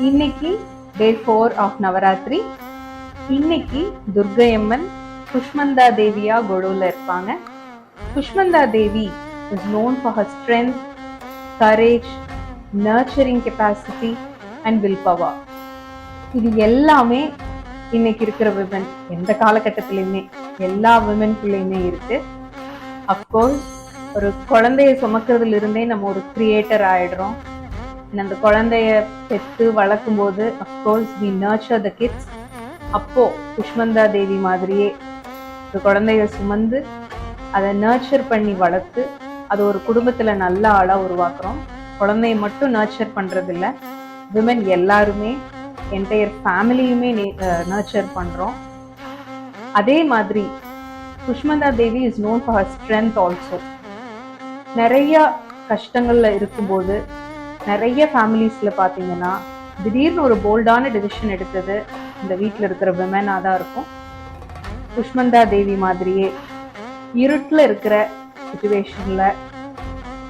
இன்னைக்கு டே 4 ஆஃப் நவராத்திரி. இன்னைக்கு துர்க்கையம்மன் குஷ்மந்தா தேவியா கொலுல இருப்பாங்க. Kushmanda Devi is known for her strength, courage, nurturing capacity and willpower. இது எல்லாமே இன்னைக்கு இருக்கிற விமன், எந்த காலகட்டத்திலுமே எல்லா விமன்குள்ளயுமே இருக்கு. அப்கோர்ஸ் ஒரு குழந்தைய சுமக்கிறதுல இருந்தே நம்ம ஒரு கிரியேட்டர் ஆயிடுறோம். அந்த குழந்தைய பெற்று வளர்க்கும் போது of course we nurture the kids. அப்போ குஷ்மந்தா தேவி மாதிரியே ஒரு குழந்தைய சுமந்து அதை நர்ச்சர் பண்ணி வளர்த்து அது ஒரு குடும்பத்துல நல்ல ஆளா உருவாக்குறோம். குழந்தைய மட்டும் நர்ச்சர் பண்றது இல்ல, விமன் எல்லாருமே என்டையர் ஃபேமிலியுமே நர்ச்சர் பண்றோம். அதே மாதிரி Kushmanda Devi is known for her strength also. நிறைய கஷ்டங்கள்ல இருக்கும்போது நிறைய ஃபேமிலிஸ்ல பாத்தீங்கன்னா திடீர்னு ஒரு போல்டான டிசிஷன் எடுத்தது இந்த வீட்டில் இருக்கிற விமனா தான் இருக்கும். குஷ்மந்தா தேவி மாதிரியே இருட்டில் இருக்கிற சுச்சுவேஷன்ல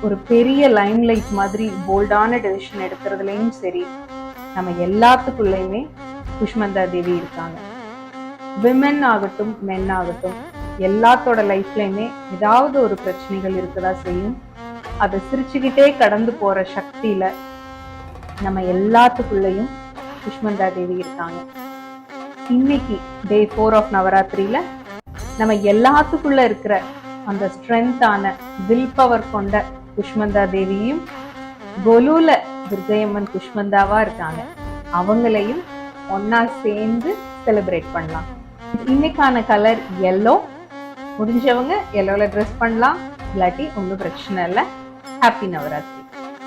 ஒரு பெரிய லைம்லைட் மாதிரி போல்டான டிசிஷன் எடுக்கிறதுலையும் சரி, நம்ம எல்லாத்துக்குள்ளயுமே குஷ்மந்தா தேவி இருக்காங்க. விமன் ஆகட்டும் மென் ஆகட்டும் எல்லாத்தோட லைஃப்லயுமே ஏதாவது ஒரு பிரச்சனைகள் இருக்கதா செய்யும். அதை சிரிச்சுக்கிட்டே கடந்து போற சக்தியில நம்ம எல்லாத்துக்குள்ளயும் குஷ்மந்தா தேவி இருக்காங்க. இன்னைக்கு டே 4 ஆஃப் நவராத்திரியில நம்ம எல்லாத்துக்குள்ள இருக்கிற அந்த ஸ்ட்ரென்த்தான வில் பவர் கொண்ட குஷ்மந்தா தேவியும் கொலுல துர்க்கையம்மன் குஷ்மந்தாவா இருக்காங்க. அவங்களையும் ஒன்னா சேர்ந்து செலிப்ரேட் பண்ணலாம். இன்னைக்கான கலர் எல்லோ. முடிஞ்சவங்க எல்லோல ட்ரெஸ் பண்ணலாம், இல்லாட்டி ஒன்றும் பிரச்சனை இல்லை. ஹாப்பி நவராத்திரி.